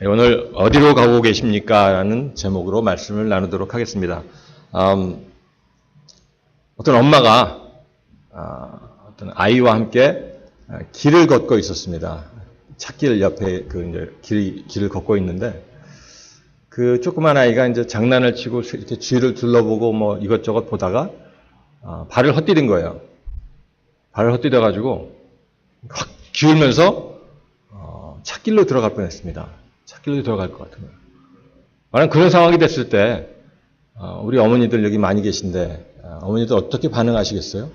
오늘 어디로 가고 계십니까? 라는 제목으로 말씀을 나누도록 하겠습니다. 어떤 엄마가 어떤 아이와 함께 길을 걷고 있었습니다. 찻길 옆에 길을 걷고 있는데 그 조그만 아이가 이제 장난을 치고 이렇게 주위를 둘러보고 뭐 이것저것 보다가 발을 헛디딘 거예요. 발을 헛디뎌 가지고 확 기울면서 찻길로 들어갈 뻔했습니다. 찻길로 들어갈 것 같은 거예요. 만약 그런 상황이 됐을 때 우리 어머니들 여기 많이 계신데 어머니들 어떻게 반응하시겠어요?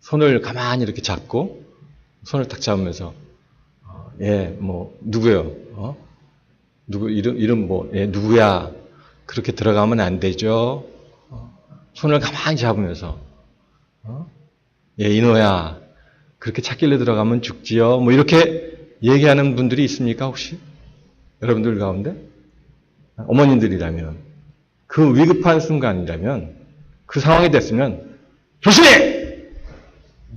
손을 가만히 이렇게 잡고 손을 탁 잡으면서 뭐 누구요? 누구 이름 뭐 누구야? 그렇게 들어가면 안 되죠. 손을 가만히 잡으면서 이노야 그렇게 찻길로 들어가면 죽지요. 뭐 이렇게 얘기하는 분들이 있습니까 혹시? 여러분들 가운데? 어머님들이라면 그 위급한 순간이라면 그 상황이 됐으면 조심해!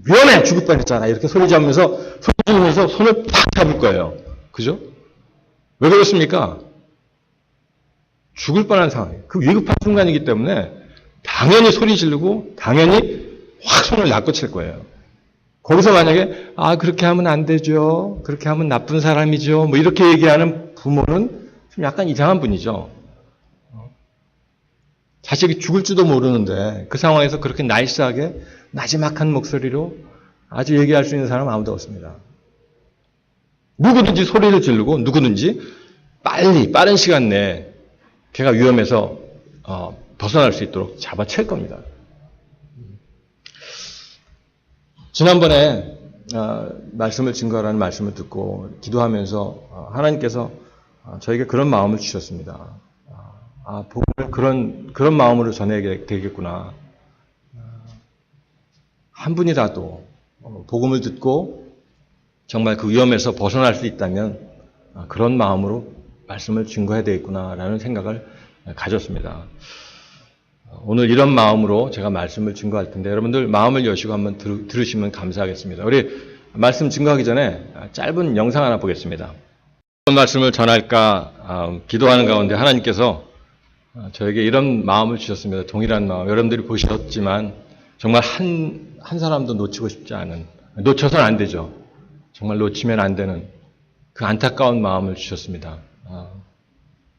위험해! 죽을 뻔했잖아. 이렇게 소리 지르면서 손을 팍 잡을 거예요. 그죠? 왜 그렇습니까? 죽을 뻔한 상황이에요. 그 위급한 순간이기 때문에 당연히 소리 지르고 당연히 확 손을 놔꽂힐 거예요. 거기서 만약에 그렇게 하면 안 되죠. 그렇게 하면 나쁜 사람이죠. 뭐 이렇게 얘기하는 부모는 좀 약간 이상한 분이죠. 자식이 죽을지도 모르는데 그 상황에서 그렇게 나이스하게 나지막한 목소리로 아주 얘기할 수 있는 사람은 아무도 없습니다. 누구든지 소리를 지르고 누구든지 빠른 시간 내에 걔가 위험해서 벗어날 수 있도록 잡아챌 겁니다. 지난번에 말씀을 증거하라는 말씀을 듣고 기도하면서 하나님께서 저에게 그런 마음을 주셨습니다. 복음을 그런 마음으로 전해야 되겠구나. 한 분이라도 복음을 듣고 정말 그 위험에서 벗어날 수 있다면 그런 마음으로 말씀을 증거해야 되겠구나라는 생각을 가졌습니다. 오늘 이런 마음으로 제가 말씀을 증거할 텐데 여러분들 마음을 여시고 한번 들으시면 감사하겠습니다. 우리 말씀 증거하기 전에 짧은 영상 하나 보겠습니다. 어떤 말씀을 전할까 기도하는 가운데 하나님께서 저에게 이런 마음을 주셨습니다. 동일한 마음. 여러분들이 보셨지만 정말 한 사람도 놓치고 싶지 않은, 놓쳐서는 안 되죠. 정말 놓치면 안 되는 그 안타까운 마음을 주셨습니다.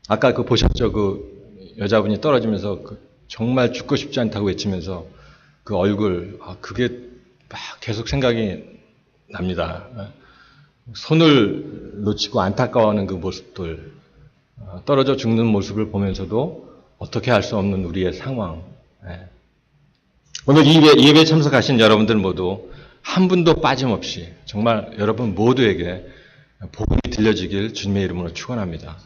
아까 보셨죠? 그 여자분이 떨어지면서 정말 죽고 싶지 않다고 외치면서 그 얼굴, 그게 막 계속 생각이 납니다. 손을 놓치고 안타까워하는 그 모습들, 떨어져 죽는 모습을 보면서도 어떻게 할 수 없는 우리의 상황. 오늘 이 예배에 참석하신 여러분들 모두 한 분도 빠짐없이 정말 여러분 모두에게 복음이 들려지길 주님의 이름으로 축원합니다.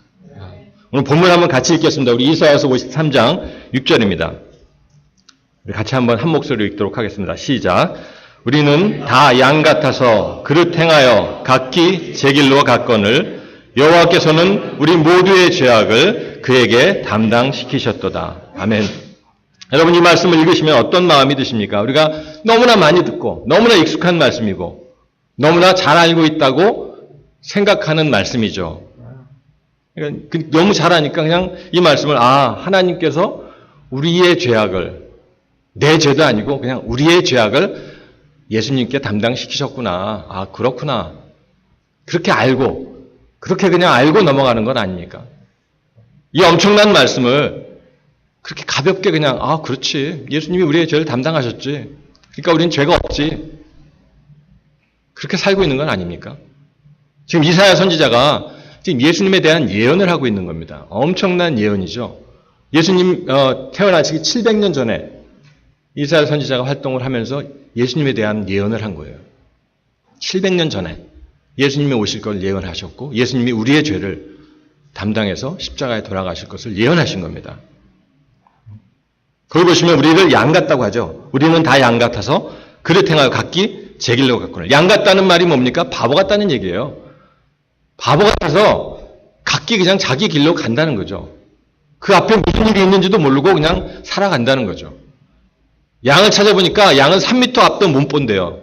오늘 본문 한번 같이 읽겠습니다. 우리 이사야서 53장 6절입니다. 우리 같이 한번 한 목소리로 읽도록 하겠습니다. 시작. 우리는 다 양 같아서 그릇 행하여 각기 제 길로 갔거늘 여호와께서는 우리 모두의 죄악을 그에게 담당시키셨도다. 아멘. 여러분 이 말씀을 읽으시면 어떤 마음이 드십니까? 우리가 너무나 많이 듣고 너무나 익숙한 말씀이고 너무나 잘 알고 있다고 생각하는 말씀이죠. 그러니까 너무 잘 아니까 그냥 이 말씀을 하나님께서 우리의 죄악을 내 죄도 아니고 그냥 우리의 죄악을 예수님께 담당시키셨구나. 그렇구나. 그렇게 알고 그렇게 그냥 알고 넘어가는 건 아닙니까? 이 엄청난 말씀을 그렇게 가볍게 그냥 그렇지. 예수님이 우리의 죄를 담당하셨지. 그러니까 우리는 죄가 없지. 그렇게 살고 있는 건 아닙니까? 지금 이사야 선지자가 지금 예수님에 대한 예언을 하고 있는 겁니다. 엄청난 예언이죠. 예수님 태어나시기 700년 전에 이사야 선지자가 활동을 하면서 예수님에 대한 예언을 한 거예요. 700년 전에 예수님이 오실 걸 예언하셨고 예수님이 우리의 죄를 담당해서 십자가에 돌아가실 것을 예언하신 겁니다. 거기 보시면 우리를 양 같다고 하죠. 우리는 다 양 같아서 그릇 행하여 각기 제 길로 갔구나. 양 같다는 말이 뭡니까? 바보 같다는 얘기예요. 바보 같아서 각기 그냥 자기 길로 간다는 거죠. 그 앞에 무슨 일이 있는지도 모르고 그냥 살아간다는 거죠. 양을 찾아보니까 양은 3m 앞도 못 본대요.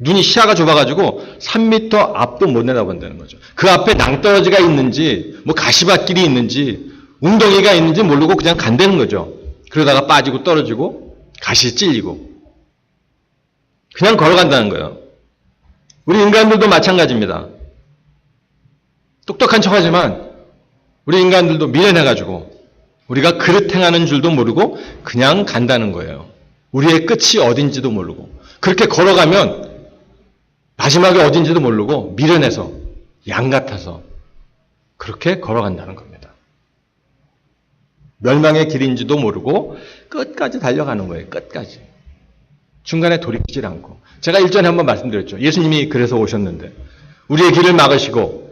눈이 시야가 좁아가지고 3m 앞도 못 내다본다는 거죠. 그 앞에 낭떠러지가 있는지, 뭐 가시밭길이 있는지, 웅덩이가 있는지 모르고 그냥 간다는 거죠. 그러다가 빠지고 떨어지고, 가시 찔리고. 그냥 걸어간다는 거예요. 우리 인간들도 마찬가지입니다. 똑똑한 척하지만, 우리 인간들도 미련해가지고, 우리가 그릇 행하는 줄도 모르고, 그냥 간다는 거예요. 우리의 끝이 어딘지도 모르고. 그렇게 걸어가면, 마지막에 어딘지도 모르고 미련해서 양 같아서 그렇게 걸어간다는 겁니다. 멸망의 길인지도 모르고 끝까지 달려가는 거예요. 끝까지. 중간에 돌이키질 않고. 제가 일전에 한번 말씀드렸죠. 예수님이 그래서 오셨는데 우리의 길을 막으시고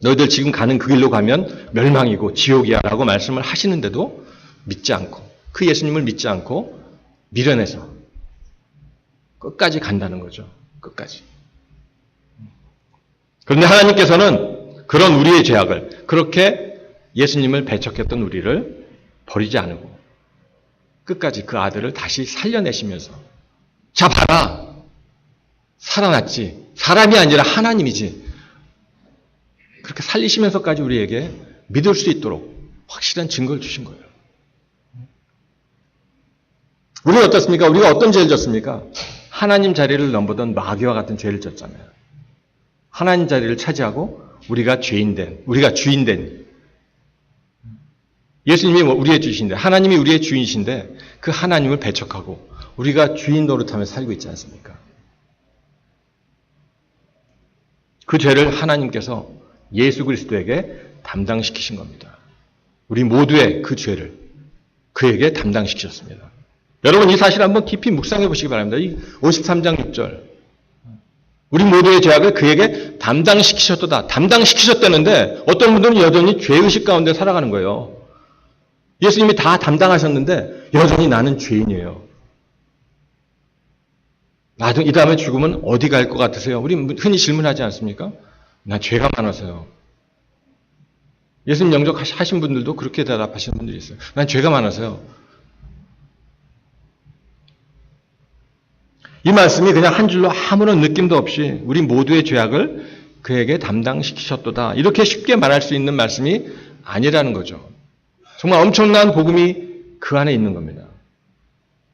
너희들 지금 가는 그 길로 가면 멸망이고 지옥이야 라고 말씀을 하시는데도 믿지 않고 그 예수님을 믿지 않고 미련해서 끝까지 간다는 거죠. 끝까지. 그런데 하나님께서는 그런 우리의 죄악을 그렇게 예수님을 배척했던 우리를 버리지 않고 끝까지 그 아들을 다시 살려내시면서 자 봐라 살아났지 사람이 아니라 하나님이지 그렇게 살리시면서까지 우리에게 믿을 수 있도록 확실한 증거를 주신 거예요. 우리는 어떻습니까? 우리가 어떤 죄를 졌습니까? 하나님 자리를 넘보던 마귀와 같은 죄를 졌잖아요. 하나님 자리를 차지하고 우리가 우리가 주인된 예수님이 우리의 주이신데 하나님이 우리의 주인이신데 그 하나님을 배척하고 우리가 주인 노릇하며 살고 있지 않습니까? 그 죄를 하나님께서 예수 그리스도에게 담당시키신 겁니다. 우리 모두의 그 죄를 그에게 담당시키셨습니다. 여러분 이 사실 한번 깊이 묵상해 보시기 바랍니다. 이 53장 6절 우리 모두의 죄악을 그에게 담당시키셨도다. 담당시키셨다는데 어떤 분들은 여전히 죄의식 가운데 살아가는 거예요. 예수님이 다 담당하셨는데 여전히 나는 죄인이에요. 나도 이 다음에 죽으면 어디 갈 것 같으세요? 우리 흔히 질문하지 않습니까? 나 죄가 많아서요. 예수님 영접하신 분들도 그렇게 대답하시는 분들이 있어요. 난 죄가 많아서요. 이 말씀이 그냥 한 줄로 아무런 느낌도 없이 우리 모두의 죄악을 그에게 담당시키셨도다. 이렇게 쉽게 말할 수 있는 말씀이 아니라는 거죠. 정말 엄청난 복음이 그 안에 있는 겁니다.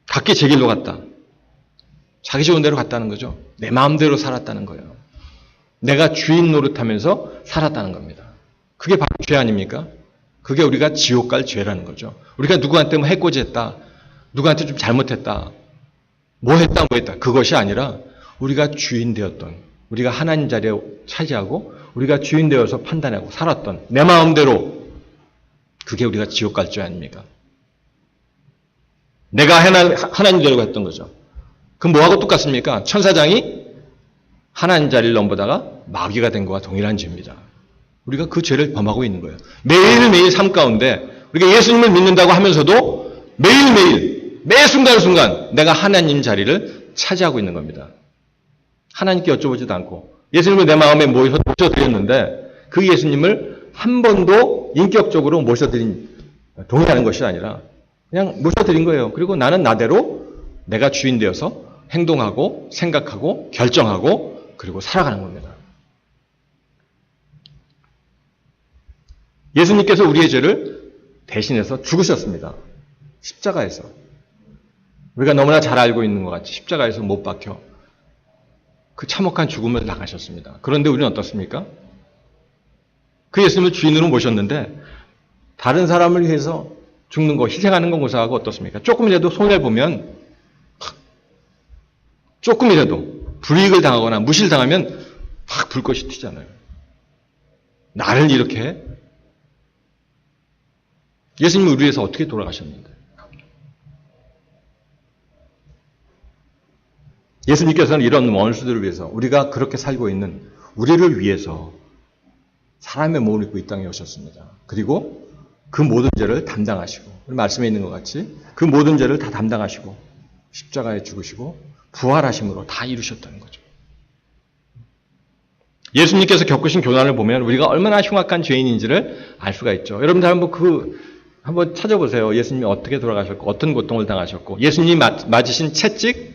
각기 제 길로 갔다. 자기 좋은 대로 갔다는 거죠. 내 마음대로 살았다는 거예요. 내가 주인 노릇하면서 살았다는 겁니다. 그게 바로 죄 아닙니까? 그게 우리가 지옥 갈 죄라는 거죠. 우리가 누구한테 뭐 해코지했다. 누구한테 좀 잘못했다. 뭐 했다. 그것이 아니라 우리가 주인 되었던, 우리가 하나님 자리에 차지하고 우리가 주인 되어서 판단하고 살았던 내 마음대로 그게 우리가 지옥 갈 죄 아닙니까? 내가 하나님 되려고 했던 거죠. 그럼 뭐하고 똑같습니까? 천사장이 하나님 자리를 넘보다가 마귀가 된 것과 동일한 죄입니다. 우리가 그 죄를 범하고 있는 거예요. 매일매일 삶 가운데 우리가 예수님을 믿는다고 하면서도 매일매일 매 순간순간 내가 하나님 자리를 차지하고 있는 겁니다. 하나님께 여쭤보지도 않고 예수님을 내 마음에 모셔드렸는데 그 예수님을 한 번도 인격적으로 동의하는 것이 아니라 그냥 모셔드린 거예요. 그리고 나는 나대로 내가 주인 되어서 행동하고 생각하고 결정하고 그리고 살아가는 겁니다. 예수님께서 우리의 죄를 대신해서 죽으셨습니다. 십자가에서. 우리가 너무나 잘 알고 있는 것 같이 십자가에서 못 박혀 그 참혹한 죽음을 당하셨습니다. 그런데 우리는 어떻습니까? 그 예수님을 주인으로 모셨는데 다른 사람을 위해서 죽는 거, 희생하는 건 고사하고 어떻습니까? 조금이라도 손해보면 조금이라도 불이익을 당하거나 무시를 당하면 막 불꽃이 튀잖아요. 나를 이렇게 예수님이 우리 위해서 어떻게 돌아가셨는데 예수님께서는 이런 원수들을 위해서 우리가 그렇게 살고 있는 우리를 위해서 사람의 몸을 입고 이 땅에 오셨습니다. 그리고 그 모든 죄를 담당하시고 말씀에 있는 것 같이 그 모든 죄를 다 담당하시고 십자가에 죽으시고 부활하심으로 다 이루셨다는 거죠. 예수님께서 겪으신 고난을 보면 우리가 얼마나 흉악한 죄인인지를 알 수가 있죠. 여러분들 한번 찾아보세요. 예수님이 어떻게 돌아가셨고 어떤 고통을 당하셨고 예수님이 맞으신 채찍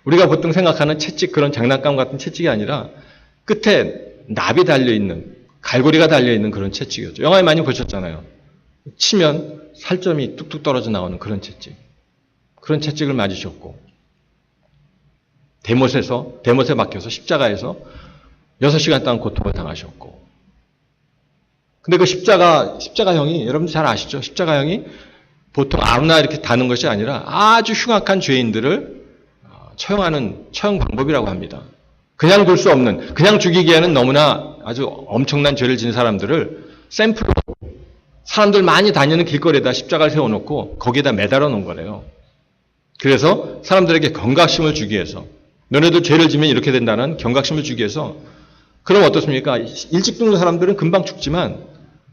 우리가 보통 생각하는 채찍, 그런 장난감 같은 채찍이 아니라 끝에 납이 달려있는, 갈고리가 달려있는 그런 채찍이었죠. 영화에 많이 보셨잖아요. 치면 살점이 뚝뚝 떨어져 나오는 그런 채찍. 그런 채찍을 맞으셨고, 대못에 박혀서 십자가에서 6시간 동안 고통을 당하셨고. 근데 그 십자가형이, 여러분들 잘 아시죠? 십자가형이 보통 아무나 이렇게 다는 것이 아니라 아주 흉악한 죄인들을 처형하는 처형 방법이라고 합니다. 그냥 둘 수 없는, 그냥 죽이기에는 너무나 아주 엄청난 죄를 지은 사람들을 샘플로 사람들 많이 다니는 길거리에다 십자가를 세워놓고 거기에다 매달아 놓은 거래요. 그래서 사람들에게 경각심을 주기 위해서, 너네도 죄를 지면 이렇게 된다는 경각심을 주기 위해서. 그럼 어떻습니까? 일찍 죽는 사람들은 금방 죽지만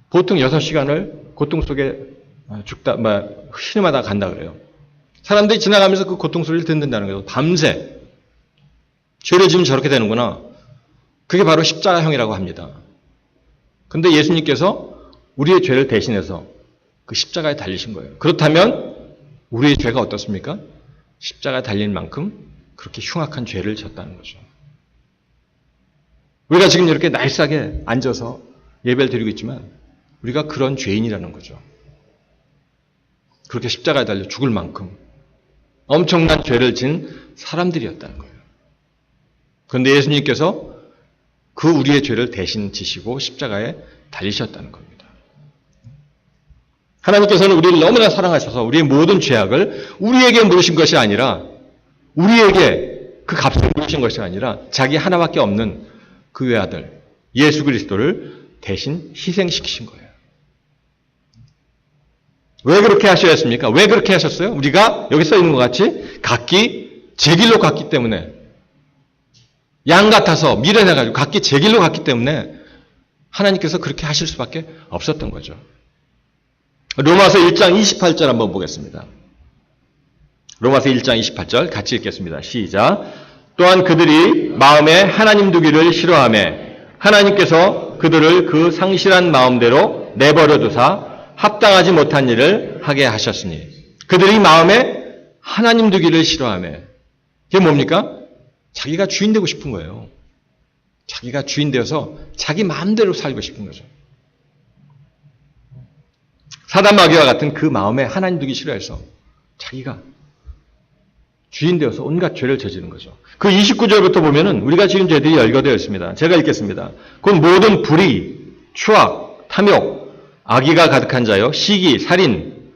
보통 6시간을 고통 속에 신음하다 간다 그래요. 사람들이 지나가면서 그 고통 소리를 듣는다는 거예요. 밤새. 죄를 지면 저렇게 되는구나. 그게 바로 십자가형이라고 합니다. 근데 예수님께서 우리의 죄를 대신해서 그 십자가에 달리신 거예요. 그렇다면 우리의 죄가 어떻습니까? 십자가에 달린 만큼 그렇게 흉악한 죄를 졌다는 거죠. 우리가 지금 이렇게 날싸게 앉아서 예배를 드리고 있지만 우리가 그런 죄인이라는 거죠. 그렇게 십자가에 달려 죽을 만큼 엄청난 죄를 진 사람들이었다는 거예요. 그런데 예수님께서 그 우리의 죄를 대신 지시고 십자가에 달리셨다는 겁니다. 하나님께서는 우리를 너무나 사랑하셔서 우리의 모든 죄악을 우리에게 물으신 것이 아니라, 우리에게 그 값을 물으신 것이 아니라 자기 하나밖에 없는 그 외아들 예수 그리스도를 대신 희생시키신 거예요. 왜 그렇게 하셔야 했습니까? 왜 그렇게 하셨어요? 우리가 여기 써 있는 것 같이 각기 제 길로 갔기 때문에, 양 같아서 미련해가지고 각기 제 길로 갔기 때문에 하나님께서 그렇게 하실 수밖에 없었던 거죠. 로마서 1장 28절 한번 보겠습니다. 로마서 1장 28절 같이 읽겠습니다. 시작. 또한 그들이 마음에 하나님 두기를 싫어하며 하나님께서 그들을 그 상실한 마음대로 내버려 두사 합당하지 못한 일을 하게 하셨으니. 그들이 마음에 하나님 두기를 싫어하며, 그게 뭡니까? 자기가 주인 되고 싶은 거예요. 자기가 주인 되어서 자기 마음대로 살고 싶은 거죠. 사단 마귀와 같은 그 마음에 하나님 두기 싫어해서 자기가 주인 되어서 온갖 죄를 저지른 거죠. 그 29절부터 보면은 우리가 지은 죄들이 열거되어 있습니다. 제가 읽겠습니다. 곧 모든 불의, 추악, 탐욕, 악의가 가득한 자요, 시기, 살인,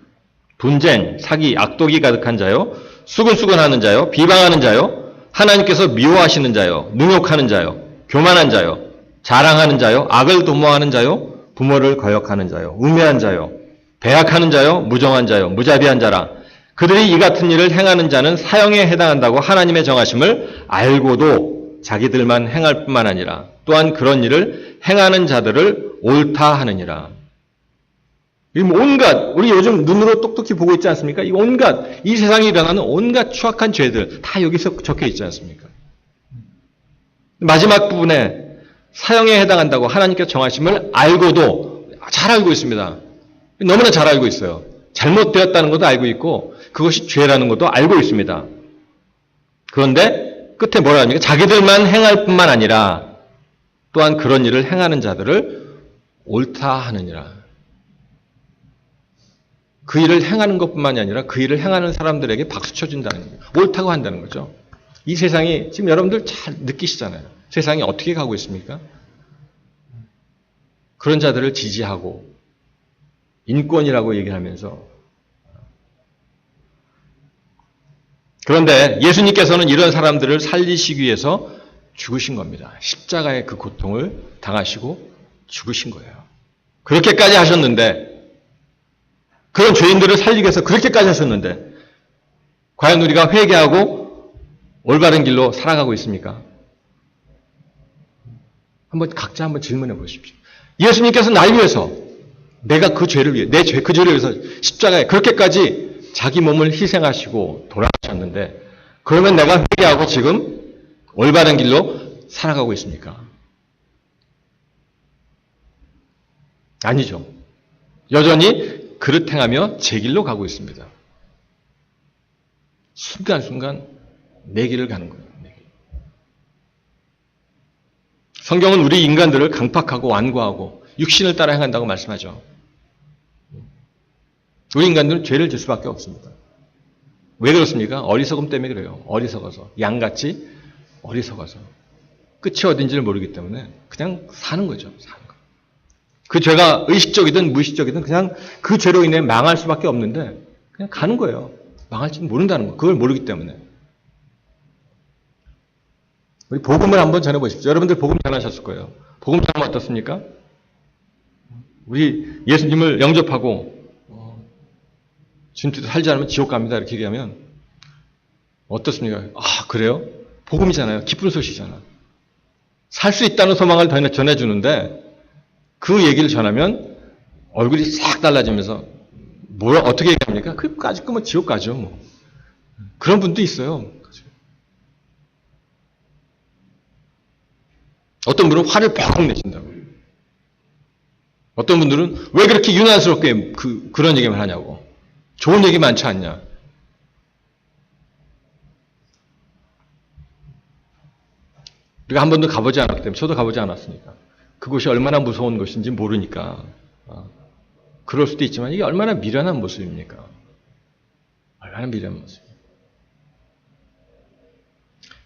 분쟁, 사기, 악독이 가득한 자요, 수근수근하는 자요, 비방하는 자요, 하나님께서 미워하시는 자요, 능욕하는 자요, 교만한 자요, 자랑하는 자요, 악을 도모하는 자요, 부모를 거역하는 자요, 우매한 자요, 배약하는 자요, 무정한 자요, 무자비한 자라. 그들이 이 같은 일을 행하는 자는 사형에 해당한다고 하나님의 정하심을 알고도 자기들만 행할 뿐만 아니라 또한 그런 일을 행하는 자들을 옳다 하느니라. 온갖, 우리 요즘 눈으로 똑똑히 보고 있지 않습니까? 이 온갖, 이 세상에 일어나는 온갖 추악한 죄들 다 여기서 적혀 있지 않습니까? 마지막 부분에 사형에 해당한다고 하나님께서 정하심을 알고도 잘 알고 있습니다. 너무나 잘 알고 있어요. 잘못되었다는 것도 알고 있고 그것이 죄라는 것도 알고 있습니다. 그런데 끝에 뭐라 합니까? 자기들만 행할 뿐만 아니라 또한 그런 일을 행하는 자들을 옳다 하느니라. 그 일을 행하는 것뿐만이 아니라 그 일을 행하는 사람들에게 박수 쳐준다는 거예요. 옳다고 한다는 거죠. 이 세상이 지금 여러분들 잘 느끼시잖아요. 세상이 어떻게 가고 있습니까? 그런 자들을 지지하고 인권이라고 얘기하면서, 그런데 예수님께서는 이런 사람들을 살리시기 위해서 죽으신 겁니다. 십자가의 그 고통을 당하시고 죽으신 거예요. 그렇게까지 하셨는데, 그런 죄인들을 살리기 위해서 그렇게까지 하셨는데 과연 우리가 회개하고 올바른 길로 살아가고 있습니까? 각자 한번 질문해 보십시오. 예수님께서 날 위해서, 내가 그 죄를 위해, 그 죄를 위해서 십자가에 그렇게까지 자기 몸을 희생하시고 돌아가셨는데, 그러면 내가 회개하고 지금 올바른 길로 살아가고 있습니까? 아니죠. 여전히 그릇 행하며 제 길로 가고 있습니다. 순간순간 내 길을 가는 거예요. 내 길. 성경은 우리 인간들을 강팍하고 완고하고 육신을 따라 행한다고 말씀하죠. 우리 인간들은 죄를 질 수밖에 없습니다. 왜 그렇습니까? 어리석음 때문에 그래요. 어리석어서. 양같이 어리석어서. 끝이 어딘지를 모르기 때문에 그냥 사는 거죠. 사는 거. 그 죄가 의식적이든 무의식적이든 그냥 그 죄로 인해 망할 수밖에 없는데 그냥 가는 거예요. 망할지는 모른다는 거. 그걸 모르기 때문에. 우리 복음을 한번 전해보십시오. 여러분들 복음 전하셨을 거예요. 복음 전하면 어떻습니까? 우리 예수님을 영접하고 주님 뜻대로 살지 않으면 지옥 갑니다. 이렇게 얘기하면 어떻습니까? 아, 그래요? 복음이잖아요. 기쁜 소식이잖아. 살 수 있다는 소망을 전해주는데 그 얘기를 전하면 얼굴이 싹 달라지면서 뭘 어떻게 얘기합니까? 그까짓 거면 지옥 가죠. 뭐. 그런 분도 있어요. 어떤 분은 화를 퍽 내신다고. 어떤 분들은 왜 그렇게 유난스럽게 그런 얘기만 하냐고. 좋은 얘기 많지 않냐. 우리가 한 번도 가보지 않았기 때문에, 저도 가보지 않았으니까. 그곳이 얼마나 무서운 곳인지 모르니까. 그럴 수도 있지만 이게 얼마나 미련한 모습입니까? 얼마나 미련한 모습입니까?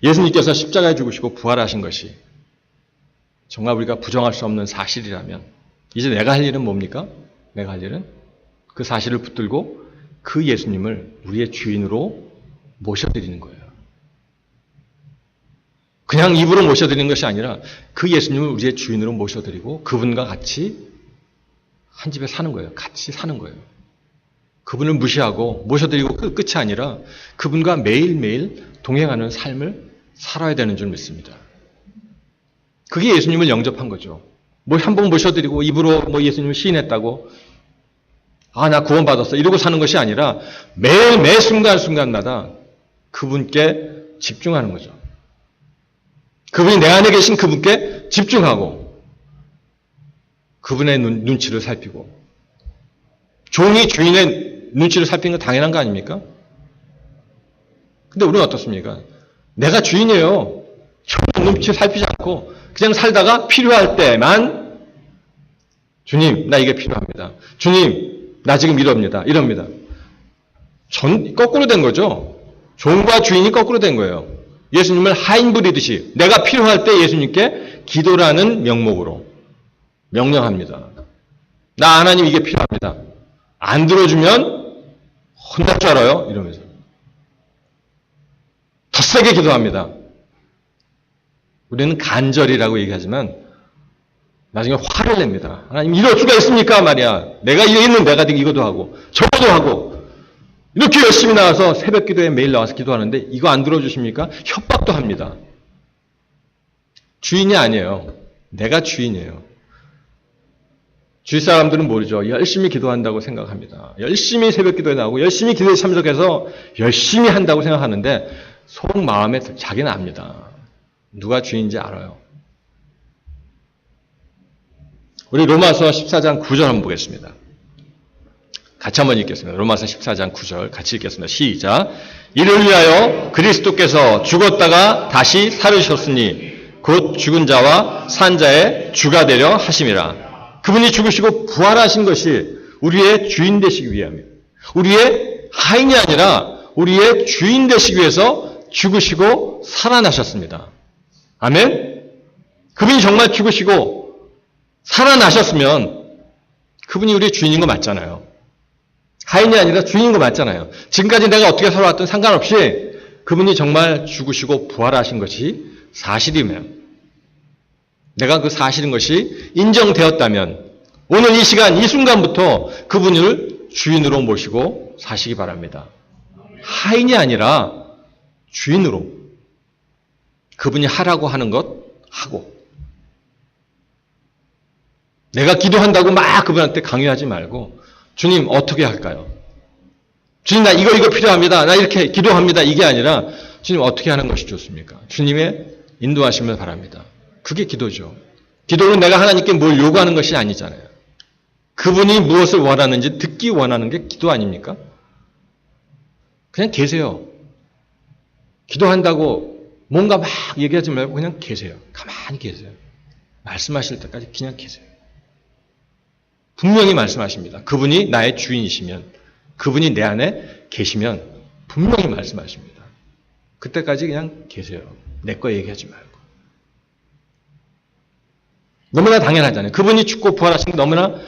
예수님께서 십자가에 죽으시고 부활하신 것이 정말 우리가 부정할 수 없는 사실이라면 이제 내가 할 일은 뭡니까? 내가 할 일은 그 사실을 붙들고 그 예수님을 우리의 주인으로 모셔드리는 거예요. 그냥 입으로 모셔드리는 것이 아니라 그 예수님을 우리의 주인으로 모셔드리고 그분과 같이 한 집에 사는 거예요. 같이 사는 거예요. 그분을 무시하고 모셔드리고 끝이 아니라 그분과 매일매일 동행하는 삶을 살아야 되는 줄 믿습니다. 그게 예수님을 영접한 거죠. 뭐 한 번 모셔드리고 입으로 뭐 예수님을 시인했다고 아, 나 구원받았어 이러고 사는 것이 아니라 매 순간순간마다 그분께 집중하는 거죠. 그분이 내 안에 계신 그분께 집중하고 그분의 눈치를 살피고 종이 주인의 눈치를 살피는 건 당연한 거 아닙니까? 근데 우리는 어떻습니까? 내가 주인이에요. 종의 눈치를 살피지 않고 그냥 살다가 필요할 때만 주님, 나 이게 필요합니다. 주님, 나 지금 이럽니다. 거꾸로 된 거죠. 종과 주인이 거꾸로 된 거예요. 예수님을 하인 부리듯이 내가 필요할 때 예수님께 기도라는 명목으로 명령합니다. 나 하나님 이게 필요합니다. 안 들어주면 혼날 줄 알아요? 이러면서 더 세게 기도합니다. 우리는 간절이라고 얘기하지만 나중에 화를 냅니다. 하나님 이럴 수가 있습니까? 말이야. 내가 있는 내가 이것도 하고 저것도 하고 이렇게 열심히 나와서 새벽 기도에 매일 나와서 기도하는데 이거 안 들어주십니까? 협박도 합니다. 주인이 아니에요. 내가 주인이에요. 주위 사람들은 모르죠. 열심히 기도한다고 생각합니다. 열심히 새벽 기도에 나오고 열심히 기도에 참석해서 열심히 한다고 생각하는데 속마음에 자기는 압니다. 누가 주인인지 알아요. 우리 로마서 14장 9절 한번 보겠습니다. 같이 한번 읽겠습니다. 로마서 14장 9절 같이 읽겠습니다. 시작. 이를 위하여 그리스도께서 죽었다가 다시 살으셨으니 곧 죽은 자와 산 자의 주가 되려 하심이라. 그분이 죽으시고 부활하신 것이 우리의 주인 되시기 위함이에요. 우리의 하인이 아니라 우리의 주인 되시기 위해서 죽으시고 살아나셨습니다. 아멘? 그분이 정말 죽으시고 살아나셨으면 그분이 우리의 주인인 거 맞잖아요. 하인이 아니라 주인인 거 맞잖아요. 지금까지 내가 어떻게 살아왔든 상관없이 그분이 정말 죽으시고 부활하신 것이 사실이면 내가 그 사실인 것이 인정되었다면 오늘 이 시간 이 순간부터 그분을 주인으로 모시고 사시기 바랍니다. 하인이 아니라 주인으로 그분이 하라고 하는 것 하고 내가 기도한다고 막 그분한테 강요하지 말고 주님 어떻게 할까요? 주님 나 이거 필요합니다. 나 이렇게 기도합니다. 이게 아니라 주님 어떻게 하는 것이 좋습니까? 주님의 인도하심을 바랍니다. 그게 기도죠. 기도는 내가 하나님께 뭘 요구하는 것이 아니잖아요. 그분이 무엇을 원하는지 듣기 원하는 게 기도 아닙니까? 그냥 계세요. 기도한다고 뭔가 막 얘기하지 말고 그냥 계세요. 가만히 계세요. 말씀하실 때까지 그냥 계세요. 분명히 말씀하십니다. 그분이 나의 주인이시면, 그분이 내 안에 계시면 분명히 말씀하십니다. 그때까지 그냥 계세요. 내 거 얘기하지 말고. 너무나 당연하잖아요. 그분이 죽고 부활하신 게 너무나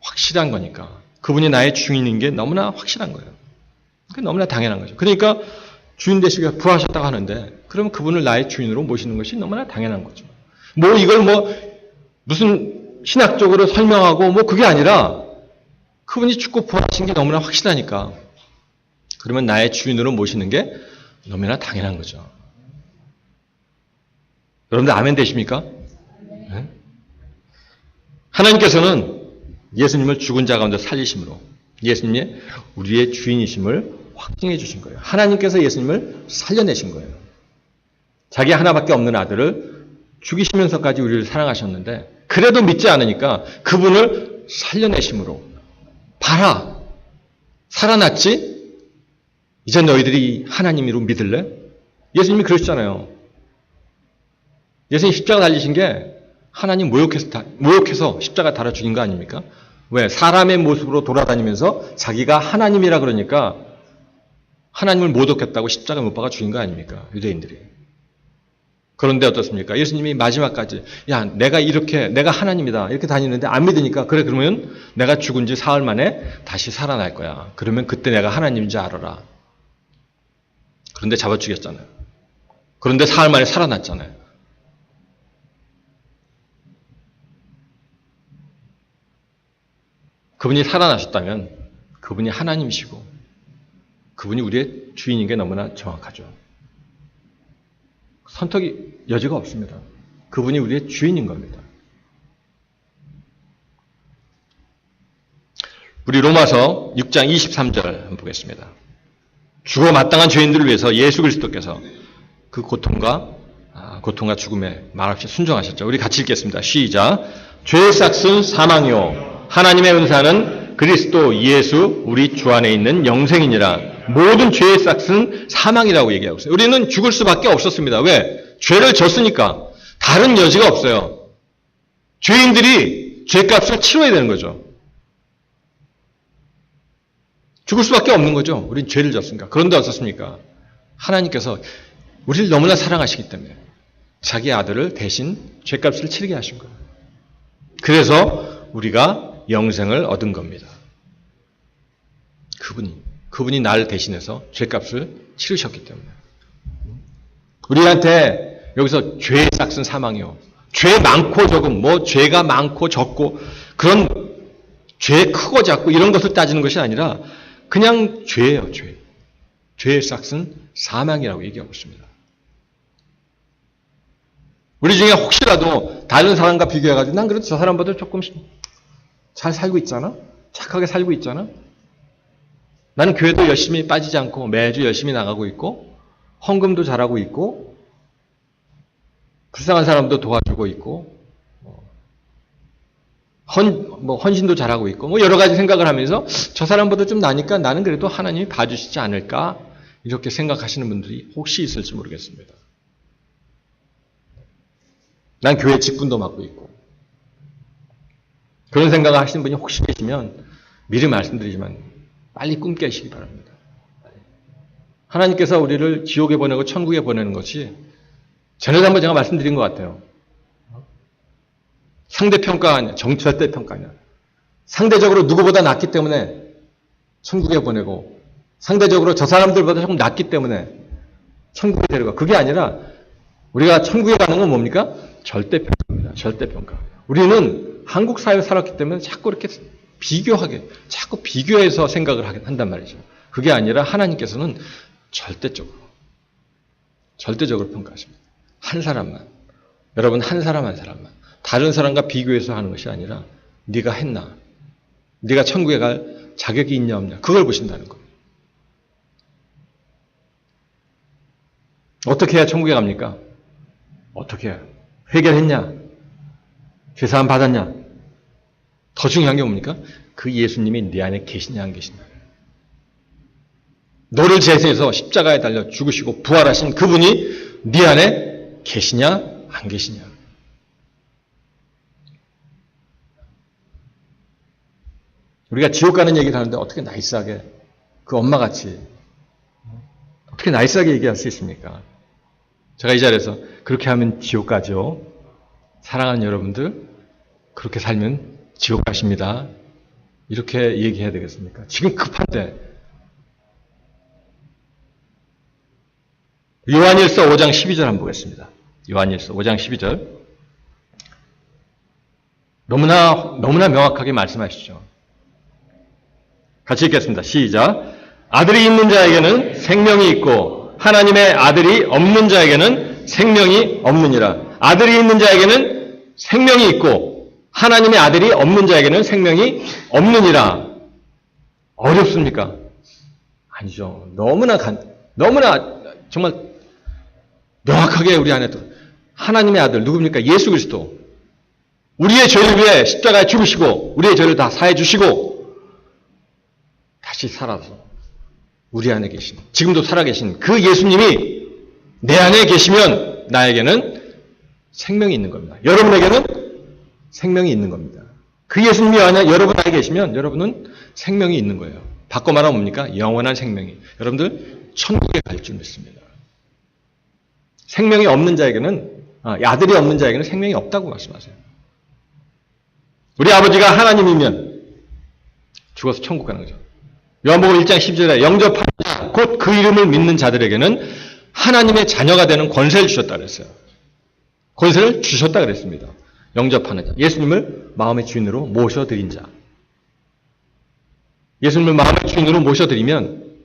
확실한 거니까. 그분이 나의 주인인 게 너무나 확실한 거예요. 그게 너무나 당연한 거죠. 그러니까 주인 되시고 부활하셨다고 하는데 그러면 그분을 나의 주인으로 모시는 것이 너무나 당연한 거죠. 뭐 이걸 뭐 무슨 신학적으로 설명하고 뭐 그게 아니라 그분이 죽고 부활하신 게 너무나 확실하니까 그러면 나의 주인으로 모시는 게 너무나 당연한 거죠. 여러분들 아멘 되십니까? 네? 하나님께서는 예수님을 죽은 자 가운데 살리심으로 예수님이 우리의 주인이심을 확증해 주신 거예요. 하나님께서 예수님을 살려내신 거예요. 자기 하나밖에 없는 아들을 죽이시면서까지 우리를 사랑하셨는데 그래도 믿지 않으니까 그분을 살려내심으로 봐라. 살아났지? 이제 너희들이 하나님으로 믿을래? 예수님이 그러시잖아요. 예수님 십자가 달리신 게 하나님 모욕해서 십자가 달아 죽인 거 아닙니까? 왜? 사람의 모습으로 돌아다니면서 자기가 하나님이라 그러니까 하나님을 모독했다고 십자가 못 박아 죽인 거 아닙니까? 유대인들이. 그런데 어떻습니까? 예수님이 마지막까지 야 내가 하나님이다 이렇게 다니는데 안 믿으니까 그래 그러면 내가 죽은 지 사흘 만에 다시 살아날 거야. 그러면 그때 내가 하나님인지 알아라. 그런데 잡아 죽였잖아요. 그런데 사흘 만에 살아났잖아요. 그분이 살아나셨다면 그분이 하나님이시고 그분이 우리의 주인인 게 너무나 정확하죠. 선택의 여지가 없습니다. 그분이 우리의 주인인 겁니다. 우리 로마서 6장 23절 한번 보겠습니다. 죽어 마땅한 죄인들을 위해서 예수 그리스도께서 그 고통과 죽음에 말없이 순종하셨죠. 우리 같이 읽겠습니다. 시작. 죄의 삭은 사망이요 하나님의 은사는 그리스도 예수 우리 주 안에 있는 영생이니라. 모든 죄의 삭은 사망이라고 얘기하고 있어요. 우리는 죽을 수밖에 없었습니다. 왜? 죄를 졌으니까. 다른 여지가 없어요. 죄인들이 죄값을 치러야 되는 거죠. 죽을 수밖에 없는 거죠. 우린 죄를 졌으니까. 그런데 어떻습니까? 하나님께서 우리를 너무나 사랑하시기 때문에 자기 아들을 대신 죄값을 치르게 하신 거예요. 그래서 우리가 영생을 얻은 겁니다. 그분이 나를 대신해서 죄값을 치르셨기 때문에. 우리한테 여기서 죄의 삭은 사망이요. 죄 많고 적음, 죄가 많고 적고 그런 죄 크고 작고 이런 것을 따지는 것이 아니라 그냥 죄예요, 죄. 죄의 삭은 사망이라고 얘기하고 있습니다. 우리 중에 혹시라도 다른 사람과 비교해가지고 난 그래도 저 사람보다 조금 잘 살고 있잖아? 착하게 살고 있잖아? 나는 교회도 열심히 빠지지 않고 매주 열심히 나가고 있고 헌금도 잘하고 있고 불쌍한 사람도 도와주고 있고 헌신도 잘하고 있고 여러 가지 생각을 하면서 저 사람보다 좀 나니까 나는 그래도 하나님이 봐주시지 않을까 이렇게 생각하시는 분들이 혹시 있을지 모르겠습니다. 난 교회 직분도 맡고 있고 그런 생각을 하시는 분이 혹시 계시면 미리 말씀드리지만 빨리 꿈 깨시기 바랍니다. 하나님께서 우리를 지옥에 보내고 천국에 보내는 것이 전에도 한번 제가 말씀드린 것 같아요. 상대평가가 아니야. 절대평가 아니야. 상대적으로 누구보다 낫기 때문에 천국에 보내고 상대적으로 저 사람들보다 조금 낫기 때문에 천국에 데려가. 그게 아니라 우리가 천국에 가는 건 뭡니까? 절대평가입니다. 절대평가. 우리는 한국 사회에 살았기 때문에 자꾸 이렇게 자꾸 비교해서 생각을 한단 말이죠. 그게 아니라 하나님께서는 절대적으로 평가하십니다. 한 사람만. 여러분 한 사람만. 다른 사람과 비교해서 하는 것이 아니라 네가 했나? 네가 천국에 갈 자격이 있냐 없냐? 그걸 보신다는 거예요. 어떻게 해야 천국에 갑니까? 어떻게 해야? 회개했냐? 죄사함 받았냐? 더 중요한 게 뭡니까? 그 예수님이 네 안에 계시냐 안 계시냐. 너를 제세해서 십자가에 달려 죽으시고 부활하신 그분이 네 안에 계시냐 안 계시냐. 우리가 지옥 가는 얘기를 하는데 어떻게 나이스하게 그 엄마같이 어떻게 나이스하게 얘기할 수 있습니까? 제가 이 자리에서 그렇게 하면 지옥 가죠. 사랑하는 여러분들 그렇게 살면 지옥 가십니다. 이렇게 얘기해야 되겠습니까? 지금 급한데. 요한일서 5장 12절 한번 보겠습니다. 요한일서 5장 12절. 너무나 명확하게 말씀하시죠. 같이 읽겠습니다. 시작. 아들이 있는 자에게는 생명이 있고 하나님의 아들이 없는 자에게는 생명이 없느니라. 아들이 있는 자에게는 생명이 있고 하나님의 아들이 없는 자에게는 생명이 없느니라. 어렵습니까? 아니죠. 너무나 정말 명확하게 우리 안에 하나님의 아들 누굽니까? 예수 그리스도. 우리의 죄를 위해 십자가에 죽으시고 우리의 죄를 다 사해 주시고 다시 살아서 우리 안에 계신, 지금도 살아계신 그 예수님이 내 안에 계시면 나에게는 생명이 있는 겁니다. 여러분에게는 생명이 있는 겁니다. 그 예수님이 여러분 안에 계시면 여러분은 생명이 있는 거예요. 바꿔 말하면 뭡니까? 영원한 생명이. 여러분들 천국에 갈 줄 믿습니다. 생명이 없는 자에게는, 아들이 없는 자에게는 생명이 없다고 말씀하세요. 우리 아버지가 하나님이면 죽어서 천국 가는 거죠. 요한복음 1장 10절에 영접하는 자, 곧 그 이름을 믿는 자들에게는 하나님의 자녀가 되는 권세를 주셨다 그랬어요. 권세를 주셨다 그랬습니다. 영접하는 자. 예수님을 마음의 주인으로 모셔드린 자. 예수님을 마음의 주인으로 모셔드리면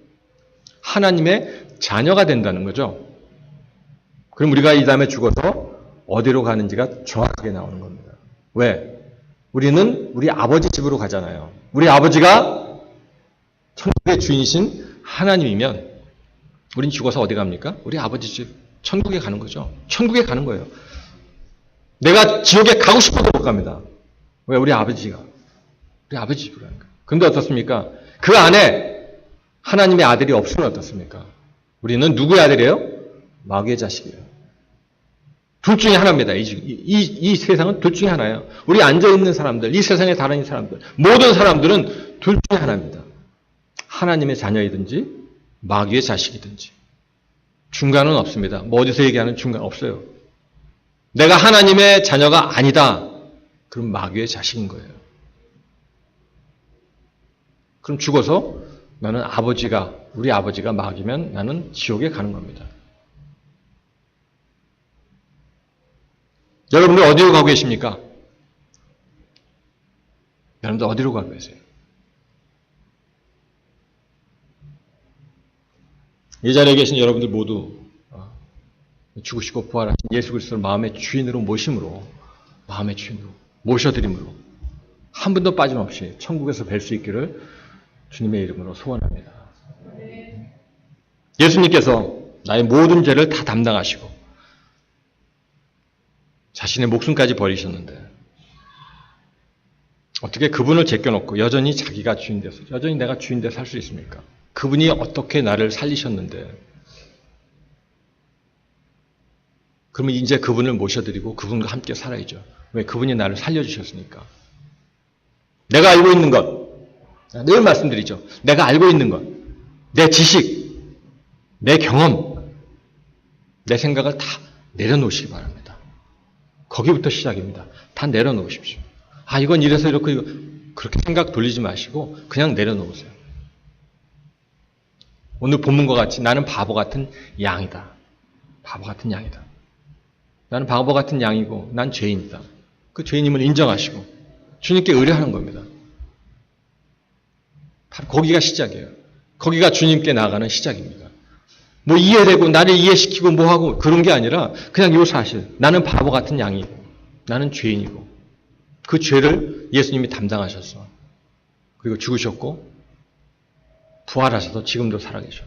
하나님의 자녀가 된다는 거죠. 그럼 우리가 이 다음에 죽어서 어디로 가는지가 정확하게 나오는 겁니다. 왜? 우리는 우리 아버지 집으로 가잖아요. 우리 아버지가 천국의 주인이신 하나님이면 우린 죽어서 어디 갑니까? 우리 아버지 집 천국에 가는 거죠. 천국에 가는 거예요. 내가 지옥에 가고 싶어도 못 갑니다. 왜? 우리 아버지 집으로 가는 거예요. 근데 어떻습니까? 그 안에 하나님의 아들이 없으면 어떻습니까? 우리는 누구의 아들이에요? 마귀의 자식이에요. 둘 중에 하나입니다. 이 세상은 둘 중에 하나예요. 우리 앉아있는 사람들, 이 세상에 다른 사람들, 모든 사람들은 둘 중에 하나입니다. 하나님의 자녀이든지 마귀의 자식이든지. 중간은 없습니다. 뭐 어디서 얘기하는 중간 없어요. 내가 하나님의 자녀가 아니다. 그럼 마귀의 자식인 거예요. 그럼 죽어서 나는 우리 아버지가 마귀면 나는 지옥에 가는 겁니다. 여러분들 어디로 가고 계십니까? 여러분들 어디로 가고 계세요? 이 자리에 계신 여러분들 모두 죽으시고 부활하신 예수 그리스도를 마음의 주인으로 모셔드림으로 한 분도 빠짐없이 천국에서 뵐 수 있기를 주님의 이름으로 소원합니다. 예수님께서 나의 모든 죄를 다 담당하시고 자신의 목숨까지 버리셨는데 어떻게 그분을 제껴놓고 여전히 자기가 주인 돼서 여전히 내가 주인 돼 살 수 있습니까? 그분이 어떻게 나를 살리셨는데 그러면 이제 그분을 모셔드리고 그분과 함께 살아야죠. 왜? 그분이 나를 살려주셨으니까. 내가 알고 있는 것, 늘 말씀드리죠. 내가 알고 있는 것, 내 지식, 내 경험, 내 생각을 다 내려놓으시기 바랍니다. 거기부터 시작입니다. 다 내려놓으십시오. 이건 이래서 이렇게 그렇게 생각 돌리지 마시고 그냥 내려놓으세요. 오늘 본문과 같이 나는 바보 같은 양이다. 바보 같은 양이다. 나는 바보 같은 양이고 난 죄인이다. 그 죄인임을 인정하시고 주님께 의뢰하는 겁니다. 바로 거기가 시작이에요. 거기가 주님께 나아가는 시작입니다. 뭐 이해되고 나를 이해시키고 뭐하고 그런 게 아니라 그냥 요 사실. 나는 바보 같은 양이고 나는 죄인이고 그 죄를 예수님이 담당하셔서 그리고 죽으셨고 부활하셔서 지금도 살아계셔.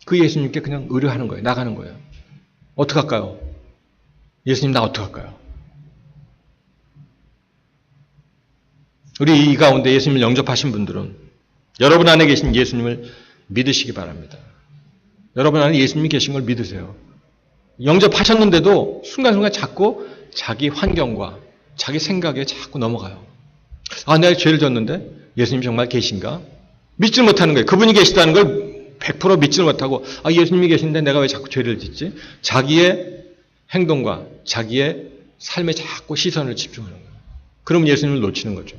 그 예수님께 그냥 의뢰하는 거예요. 나가는 거예요. 어떡할까요? 예수님 나 어떡할까요? 우리 이 가운데 예수님을 영접하신 분들은 여러분 안에 계신 예수님을 믿으시기 바랍니다. 여러분 안에 예수님이 계신 걸 믿으세요. 영접하셨는데도 순간순간 자꾸 자기 환경과 자기 생각에 자꾸 넘어가요. 아, 내가 죄를 졌는데 예수님이 정말 계신가? 믿지 못하는 거예요. 그분이 계시다는 걸 100% 믿지 못하고, 아, 예수님이 계신데 내가 왜 자꾸 죄를 짓지? 자기의 행동과 자기의 삶에 자꾸 시선을 집중하는 거예요. 그럼 예수님을 놓치는 거죠.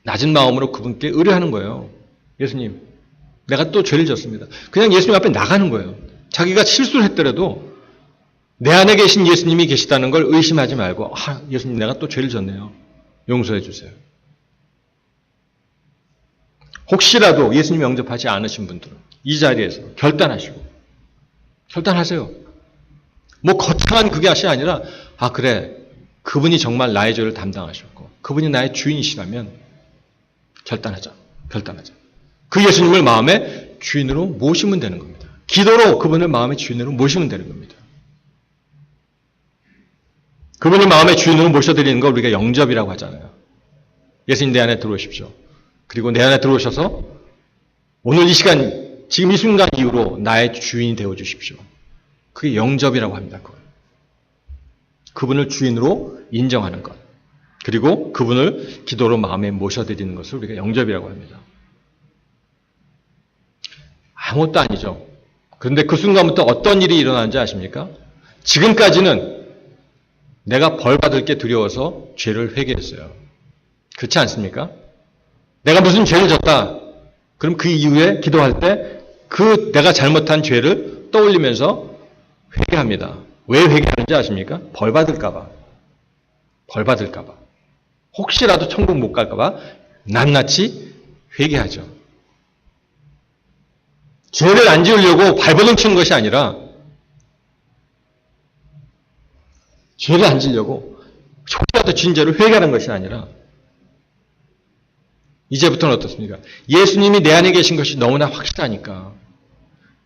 낮은 마음으로 그분께 의뢰하는 거예요. 예수님, 내가 또 죄를 졌습니다. 그냥 예수님 앞에 나가는 거예요. 자기가 실수를 했더라도 내 안에 계신 예수님이 계시다는 걸 의심하지 말고, 아, 예수님, 내가 또 죄를 졌네요. 용서해 주세요. 혹시라도 예수님 영접하지 않으신 분들은 이 자리에서 결단하세요. 뭐 거창한 그게 아니라, 아, 그래, 그분이 정말 나의 죄를 담당하셨고 그분이 나의 주인이시라면 결단하자. 그 예수님을 마음의 주인으로 모시면 되는 겁니다. 기도로 그분을 마음의 주인으로 모시면 되는 겁니다. 그분을 마음의 주인으로 모셔드리는 걸 우리가 영접이라고 하잖아요. 예수님 내 안에 들어오십시오. 그리고 내 안에 들어오셔서 오늘 이 시간, 지금 이 순간 이후로 나의 주인이 되어주십시오. 그게 영접이라고 합니다. 그분을 주인으로 인정하는 것. 그리고 그분을 기도로 마음에 모셔드리는 것을 우리가 영접이라고 합니다. 아무것도 아니죠. 그런데 그 순간부터 어떤 일이 일어나는지 아십니까? 지금까지는 내가 벌받을 게 두려워서 죄를 회개했어요. 그렇지 않습니까? 내가 무슨 죄를 졌다. 그럼 그 이후에 기도할 때 그 내가 잘못한 죄를 떠올리면서 회개합니다. 왜 회개하는지 아십니까? 벌받을까 봐. 혹시라도 천국 못 갈까 봐 낱낱이 회개하죠. 죄를 안 지으려고 발버둥 치는 것이 아니라, 죄를 안 지으려고 혹시라도 진 죄를 회개하는 것이 아니라, 이제부터는 어떻습니까? 예수님이 내 안에 계신 것이 너무나 확실하니까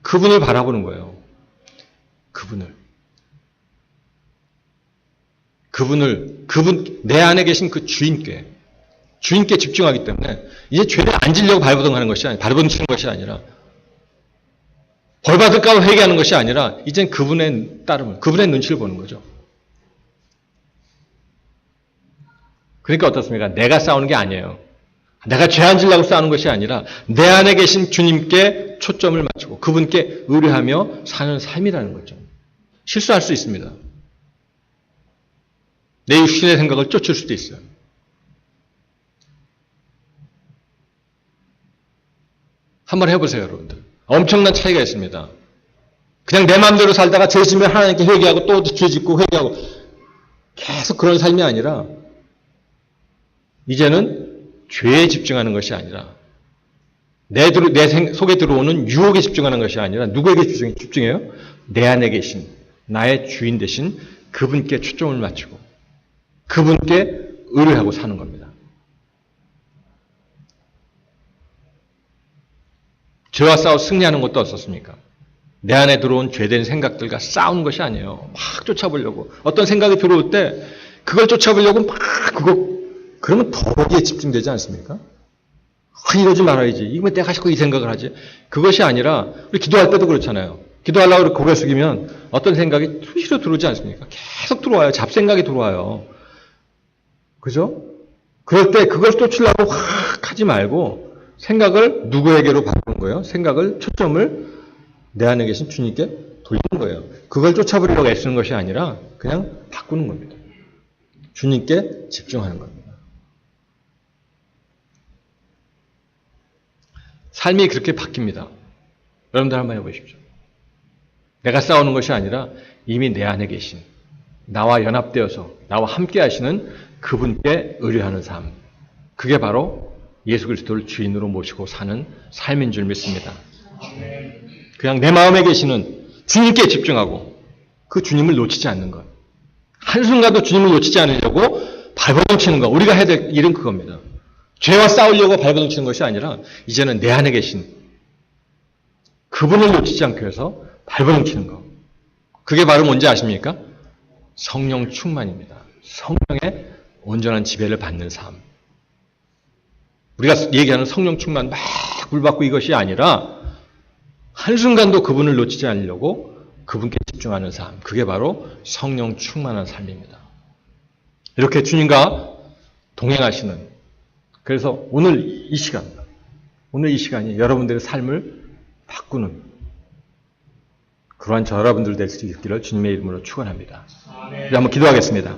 그분을 바라보는 거예요. 내 안에 계신 그 주인께 집중하기 때문에 이제 죄를 안 지려고 발버둥 치는 것이 아니라, 벌 받을까 봐 회개하는 것이 아니라, 이젠 그분의 따름을, 그분의 눈치를 보는 거죠. 그러니까 어떻습니까? 내가 싸우는 게 아니에요. 내가 죄 안 지려고 싸우는 것이 아니라 내 안에 계신 주님께 초점을 맞추고 그분께 의뢰하며 사는 삶이라는 거죠. 실수할 수 있습니다. 내 육신의 생각을 쫓을 수도 있어요. 한번 해보세요, 여러분들. 엄청난 차이가 있습니다. 그냥 내 마음대로 살다가 죄 지면 하나님께 회개하고 또 죄 짓고 회개하고 계속 그런 삶이 아니라, 이제는 죄에 집중하는 것이 아니라, 내 속에 들어오는 유혹에 집중하는 것이 아니라, 누구에게 집중해요? 내 안에 계신 나의 주인 되신 그분께 초점을 맞추고 그분께 의뢰하고 사는 겁니다. 죄와 싸워 승리하는 것도 어떻습니까? 내 안에 들어온 죄된 생각들과 싸우는 것이 아니에요. 막 쫓아보려고. 어떤 생각이 들어올 때 그걸 쫓아보려고 그러면 더 거기에 집중되지 않습니까? 이러지 말아야지. 이거 왜 내가 자꾸 이 생각을 하지? 그것이 아니라, 우리 기도할 때도 그렇잖아요. 기도하려고 고개 숙이면 어떤 생각이 수시로 들어오지 않습니까? 계속 들어와요. 잡생각이 들어와요. 그죠? 그럴 때 그걸 쫓으려고 확 하지 말고 생각을 누구에게로 바꾸는 거예요? 생각을, 초점을 내 안에 계신 주님께 돌리는 거예요. 그걸 쫓아버리려고 애쓰는 것이 아니라 그냥 바꾸는 겁니다. 주님께 집중하는 겁니다. 삶이 그렇게 바뀝니다. 여러분들 한번 해보십시오. 내가 싸우는 것이 아니라 이미 내 안에 계신, 나와 연합되어서 나와 함께 하시는 그분께 의뢰하는 삶. 그게 바로 예수 그리스도를 주인으로 모시고 사는 삶인 줄 믿습니다. 그냥 내 마음에 계시는 주님께 집중하고 그 주님을 놓치지 않는 것. 한순간도 주님을 놓치지 않으려고 발버둥 치는 것. 우리가 해야 될 일은 그겁니다. 죄와 싸우려고 발버둥 치는 것이 아니라 이제는 내 안에 계신 그분을 놓치지 않기 위해서 발버둥 치는 것. 그게 바로 뭔지 아십니까? 성령 충만입니다. 성령의 온전한 지배를 받는 삶. 우리가 얘기하는 성령 충만 막 물받고 이것이 아니라 한순간도 그분을 놓치지 않으려고 그분께 집중하는 삶. 그게 바로 성령 충만한 삶입니다. 이렇게 주님과 동행하시는, 그래서 오늘 이 시간이 여러분들의 삶을 바꾸는 그러한 여러분들 될 수 있기를 주님의 이름으로 축원합니다. 우리 한번 기도하겠습니다.